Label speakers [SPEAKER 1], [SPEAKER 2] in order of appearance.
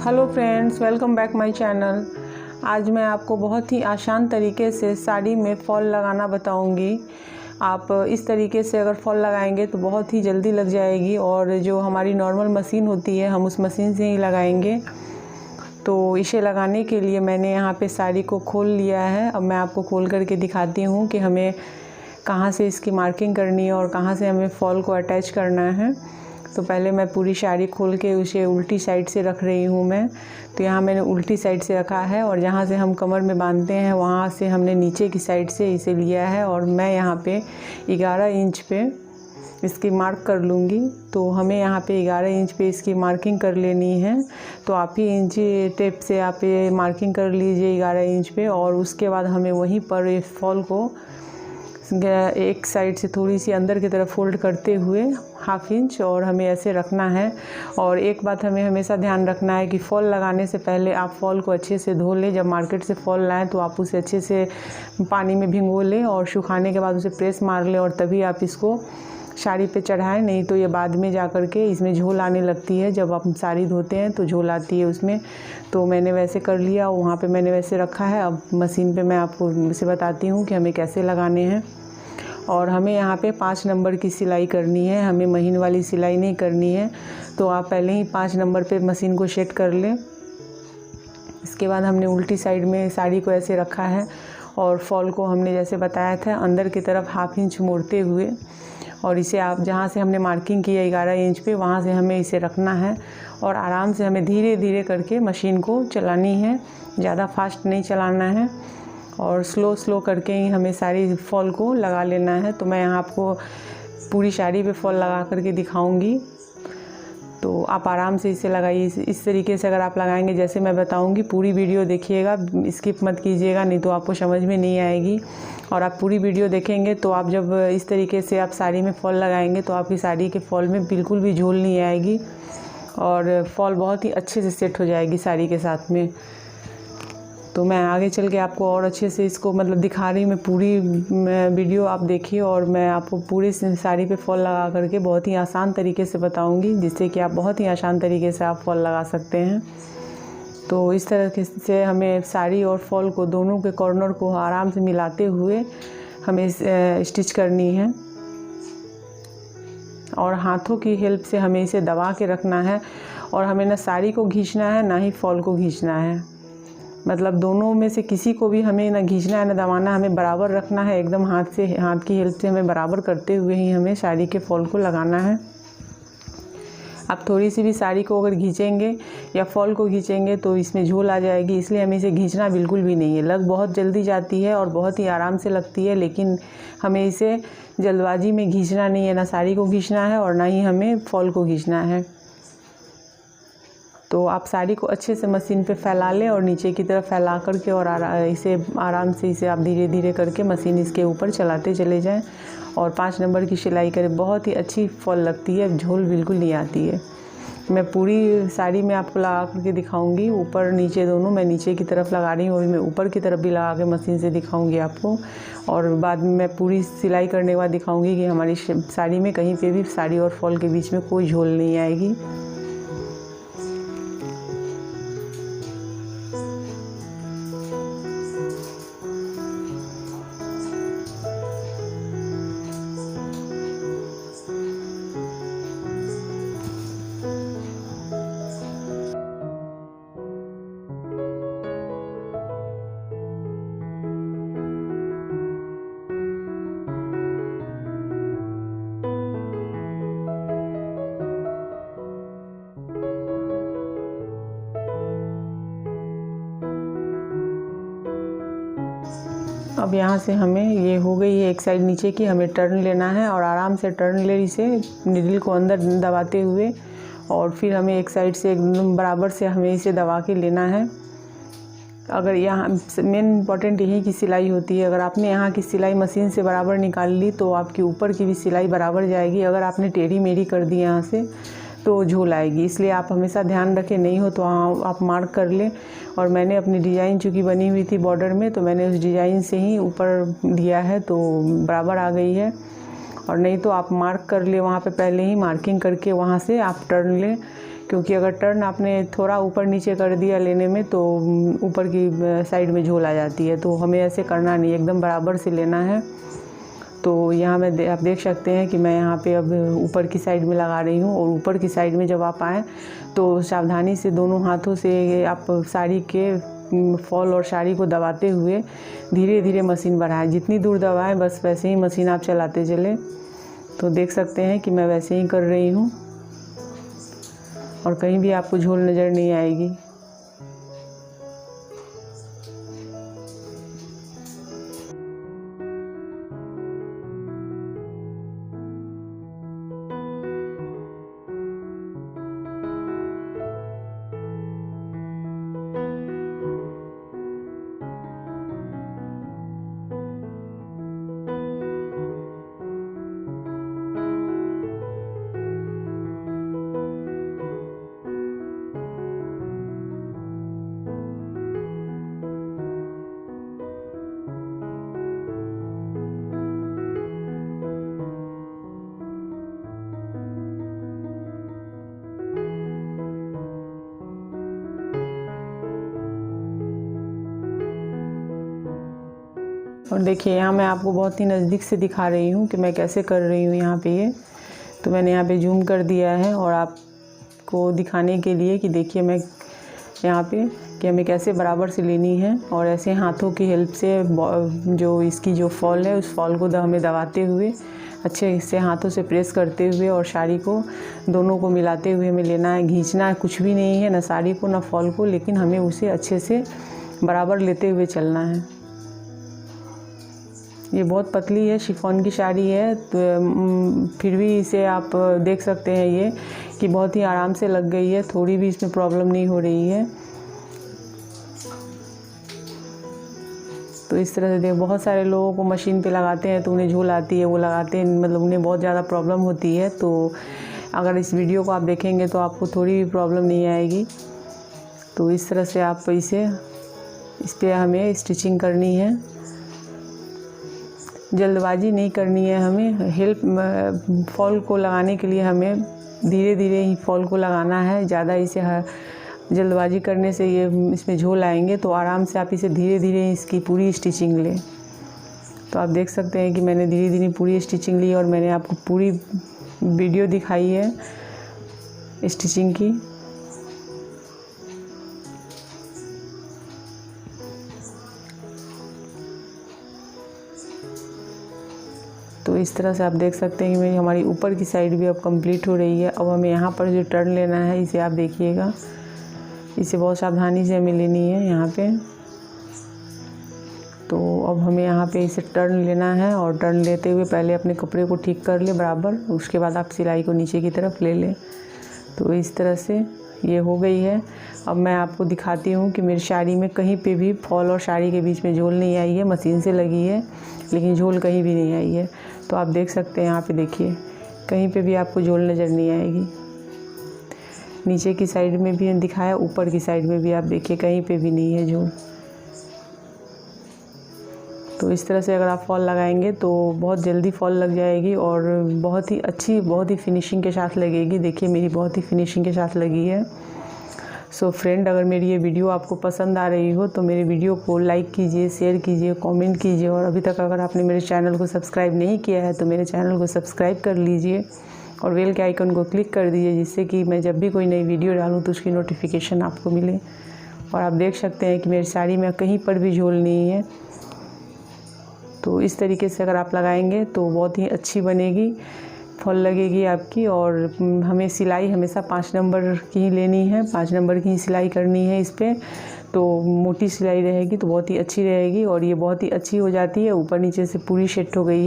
[SPEAKER 1] Hello friends, welcome back my channel. आज मैं आपको बहुत ही आसान तरीके से साड़ी में फॉल लगाना बताऊंगी। आप इस तरीके से अगर फॉल लगाएंगे तो बहुत ही जल्दी लग जाएगी, और जो हमारी नॉर्मल मशीन होती है हम उस मशीन से ही लगाएंगे। तो इसे लगाने के लिए मैंने यहाँ पे साड़ी को खोल लिया है। अब मैं आपको खोल करके दिखाती हूँ कि हमें कहाँ से इसकी मार्किंग करनी है और कहाँ से हमें फॉल को अटैच करना है। तो पहले मैं पूरी साड़ी खोल के उसे उल्टी साइड से रख रही हूँ मैं। तो यहाँ मैंने उल्टी साइड से रखा है, और जहाँ से हम कमर में बांधते हैं वहाँ से हमने नीचे की साइड से इसे लिया है। और मैं यहाँ पे 11 इंच पे इसकी मार्क कर लूँगी। तो हमें यहाँ पे 11 इंच पे इसकी मार्किंग कर लेनी है। तो आप ही इंची टेप से आप ये मार्किंग कर लीजिए 11 इंच पे, और उसके बाद हमें वहीं पर इस फॉल को एक साइड से थोड़ी सी अंदर की तरफ फोल्ड करते हुए ½ इंच और हमें ऐसे रखना है। और एक बात हमें हमेशा ध्यान रखना है कि फॉल लगाने से पहले आप फॉल को अच्छे से धो लें। जब मार्केट से फॉल लाएं तो आप उसे अच्छे से पानी में भिगो लें, और सुखाने के बाद उसे प्रेस मार लें, और तभी आप इसको साड़ी पे चढ़ाएं। नहीं तो ये बाद में जा कर के इसमें झोल आने लगती है। जब आप साड़ी धोते हैं तो झोल आती है उसमें। तो मैंने वैसे कर लिया, वहाँ पे मैंने वैसे रखा है। अब मशीन पे मैं आपको इसे बताती हूँ कि हमें कैसे लगाने हैं। और हमें यहाँ पे 5 नंबर की सिलाई करनी है, हमें महीन वाली सिलाई नहीं करनी है। तो आप पहले ही 5 नंबर पे मशीन को सेट कर लें। इसके बाद हमने उल्टी साइड में साड़ी को ऐसे रखा है, और फॉल को हमने जैसे बताया था अंदर की तरफ ½ इंच मोड़ते हुए, और इसे आप जहाँ से हमने मार्किंग की है 11 इंच पे वहाँ से हमें इसे रखना है। और आराम से हमें धीरे धीरे करके मशीन को चलानी है, ज़्यादा फास्ट नहीं चलाना है, और स्लो करके ही हमें सारी फॉल को लगा लेना है। तो मैं यहाँ आपको पूरी साड़ी पे फॉल लगा करके दिखाऊंगी। तो आप आराम से इसे लगाइए। इस तरीके से अगर आप लगाएंगे जैसे मैं बताऊंगी, पूरी वीडियो देखिएगा, स्किप मत कीजिएगा, नहीं तो आपको समझ में नहीं आएगी। और आप पूरी वीडियो देखेंगे तो आप जब इस तरीके से आप साड़ी में फॉल लगाएंगे तो आपकी साड़ी के फॉल में बिल्कुल भी झोल नहीं आएगी, और फॉल बहुत ही अच्छे से सेट हो जाएगी साड़ी के साथ में। तो मैं आगे चल के आपको और अच्छे से इसको दिखा रही हूँ। मैं पूरी वीडियो आप देखिए, और मैं आपको पूरी साड़ी पे फॉल लगा करके बहुत ही आसान तरीके से बताऊंगी, जिससे कि आप बहुत ही आसान तरीके से आप फॉल लगा सकते हैं। तो इस तरह से हमें साड़ी और फॉल को दोनों के कॉर्नर को आराम से मिलाते हुए हमें स्टिच करनी है, और हाथों की हेल्प से हमें इसे दबा के रखना है। और हमें ना साड़ी को खींचना है ना ही फॉल को खींचना है, दोनों में से किसी को भी हमें ना खींचना है ना दबाना, हमें बराबर रखना है। एकदम हाथ की हेल्प से हमें बराबर करते हुए ही हमें साड़ी के फॉल को लगाना है। आप थोड़ी सी भी साड़ी को अगर खींचेंगे या फॉल को खींचेंगे तो इसमें झोल आ जाएगी, इसलिए हमें इसे खींचना बिल्कुल भी नहीं है। लग बहुत जल्दी जाती है और बहुत ही आराम से लगती है, लेकिन हमें इसे जल्दबाजी में खींचना नहीं है। ना साड़ी को खींचना है और ना ही हमें फॉल को खींचना है। तो आप साड़ी को अच्छे से मशीन पे फैला लें, और नीचे की तरफ फैला करके और इसे आराम से इसे आप धीरे धीरे करके मशीन इसके ऊपर चलाते चले जाएं, और 5 नंबर की सिलाई करें। बहुत ही अच्छी फॉल लगती है, झोल बिल्कुल नहीं आती है। मैं पूरी साड़ी में आपको लगा करके दिखाऊंगी, ऊपर नीचे दोनों। मैं नीचे की तरफ लगा रही हूँ, अभी मैं ऊपर की तरफ भी लगा के मशीन से दिखाऊंगी आपको। और बाद में मैं पूरी सिलाई करने के बाद दिखाऊंगी कि हमारी साड़ी में कहीं पे भी साड़ी और फॉल के बीच में कोई झोल नहीं आएगी। अब यहाँ से हमें ये हो गई है एक साइड नीचे की, हमें टर्न लेना है, और आराम से टर्न ले इसे निडल को अंदर दबाते हुए, और फिर हमें एक साइड से एकदम बराबर से हमें इसे दबा के लेना है। अगर यहाँ मेन इम्पॉर्टेंट यही की सिलाई होती है। अगर आपने यहाँ की सिलाई मशीन से बराबर निकाल ली तो आपकी ऊपर की भी सिलाई बराबर जाएगी। अगर आपने टेढ़ी मेढ़ी कर दी यहाँ से तो झोल आएगी, इसलिए आप हमेशा ध्यान रखें। नहीं हो तो आप मार्क कर लें। और मैंने अपनी डिज़ाइन चूँकि बनी हुई थी बॉर्डर में, तो मैंने उस डिज़ाइन से ही ऊपर दिया है, तो बराबर आ गई है। और नहीं तो आप मार्क कर ले, वहाँ पे पहले ही मार्किंग करके वहाँ से आप टर्न लें क्योंकि अगर टर्न आपने थोड़ा ऊपर नीचे कर दिया लेने में तो ऊपर की साइड में झोल आ जाती है। तो हमें ऐसे करना नहीं, एकदम बराबर से लेना है। तो यहाँ आप देख सकते हैं कि मैं यहाँ पे अब ऊपर की साइड में लगा रही हूँ। और ऊपर की साइड में जब आप आएँ तो सावधानी से दोनों हाथों से आप साड़ी के फॉल और साड़ी को दबाते हुए धीरे धीरे मशीन बढ़ाएं। जितनी दूर दबाएं बस वैसे ही मशीन आप चलाते चले। तो देख सकते हैं कि मैं वैसे ही कर रही हूँ और कहीं भी आपको झोल नज़र नहीं आएगी। और देखिए यहाँ मैं आपको बहुत ही नज़दीक से दिखा रही हूँ कि मैं कैसे कर रही हूँ यहाँ पे ये। तो मैंने यहाँ पे जूम कर दिया है और आपको दिखाने के लिए कि देखिए मैं यहाँ पे कि हमें कैसे बराबर से लेनी है। और ऐसे हाथों की हेल्प से जो इसकी जो फॉल है उस फॉल को हमें दबाते हुए अच्छे से हाथों से प्रेस करते हुए और साड़ी को दोनों को मिलाते हुए हमें लेना है। खींचना कुछ भी नहीं है, ना साड़ी को ना फॉल को, लेकिन हमें उसे अच्छे से बराबर लेते हुए चलना है। ये बहुत पतली है, शिफॉन की साड़ी है, तो फिर भी इसे आप देख सकते हैं ये कि बहुत ही आराम से लग गई है, थोड़ी भी इसमें प्रॉब्लम नहीं हो रही है। तो इस तरह से बहुत सारे लोगों को मशीन पे लगाते हैं तो उन्हें झोल आती है, वो लगाते हैं मतलब उन्हें बहुत ज़्यादा प्रॉब्लम होती है। तो अगर इस वीडियो को आप देखेंगे तो आपको थोड़ी भी प्रॉब्लम नहीं आएगी। तो इस तरह से आप इस पर हमें स्टिचिंग करनी है, जल्दबाजी नहीं करनी है। हमें फॉल को लगाने के लिए हमें धीरे धीरे ही फॉल को लगाना है। ज़्यादा इसे जल्दबाजी करने से ये इसमें झोल आएंगे। तो आराम से आप इसे धीरे धीरे इसकी पूरी स्टिचिंग लें। तो आप देख सकते हैं कि मैंने धीरे धीरे पूरी स्टिचिंग ली और मैंने आपको पूरी वीडियो दिखाई है स्टिचिंग की। तो इस तरह से आप देख सकते हैं कि हमारी ऊपर की साइड भी अब कंप्लीट हो रही है। अब हमें यहाँ पर जो टर्न लेना है इसे आप देखिएगा, इसे बहुत सावधानी से हमें लेनी है यहाँ पे। तो अब हमें यहाँ पे इसे टर्न लेना है और टर्न लेते हुए पहले अपने कपड़े को ठीक कर ले बराबर, उसके बाद आप सिलाई को नीचे की तरफ ले लें। तो इस तरह से ये हो गई है। अब मैं आपको दिखाती हूँ कि मेरी साड़ी में कहीं पे भी फॉल और साड़ी के बीच में झोल नहीं आई है। मशीन से लगी है लेकिन झोल कहीं भी नहीं आई है। तो आप देख सकते हैं यहाँ पे देखिए कहीं पे भी आपको झोल नज़र नहीं आएगी। नीचे की साइड में भी दिखाया, ऊपर की साइड में भी आप देखिए कहीं पे भी नहीं है झोल। तो इस तरह से अगर आप फॉल लगाएंगे तो बहुत जल्दी फॉल लग जाएगी और बहुत ही अच्छी, बहुत ही फिनिशिंग के साथ लगेगी। देखिए मेरी बहुत ही फिनिशिंग के साथ लगी है। सो फ्रेंड, अगर मेरी ये वीडियो आपको पसंद आ रही हो तो मेरे वीडियो को लाइक कीजिए, शेयर कीजिए, कमेंट कीजिए। और अभी तक अगर आपने मेरे चैनल को सब्सक्राइब नहीं किया है तो मेरे चैनल को सब्सक्राइब कर लीजिए और बेल के आइकन को क्लिक कर दीजिए, जिससे कि मैं जब भी कोई नई वीडियो डालूँ तो उसकी नोटिफिकेशन आपको मिले। और आप देख सकते हैं कि मेरी साड़ी में कहीं पर भी झोल नहीं है। तो इस तरीके से अगर आप लगाएंगे तो बहुत ही अच्छी बनेगी, फॉल लगेगी आपकी। और हमें सिलाई हमेशा 5 नंबर की ही लेनी है, 5 नंबर की ही सिलाई करनी है इस पर। तो मोटी सिलाई रहेगी तो बहुत ही अच्छी रहेगी और ये बहुत ही अच्छी हो जाती है, ऊपर नीचे से पूरी सेट हो गई है।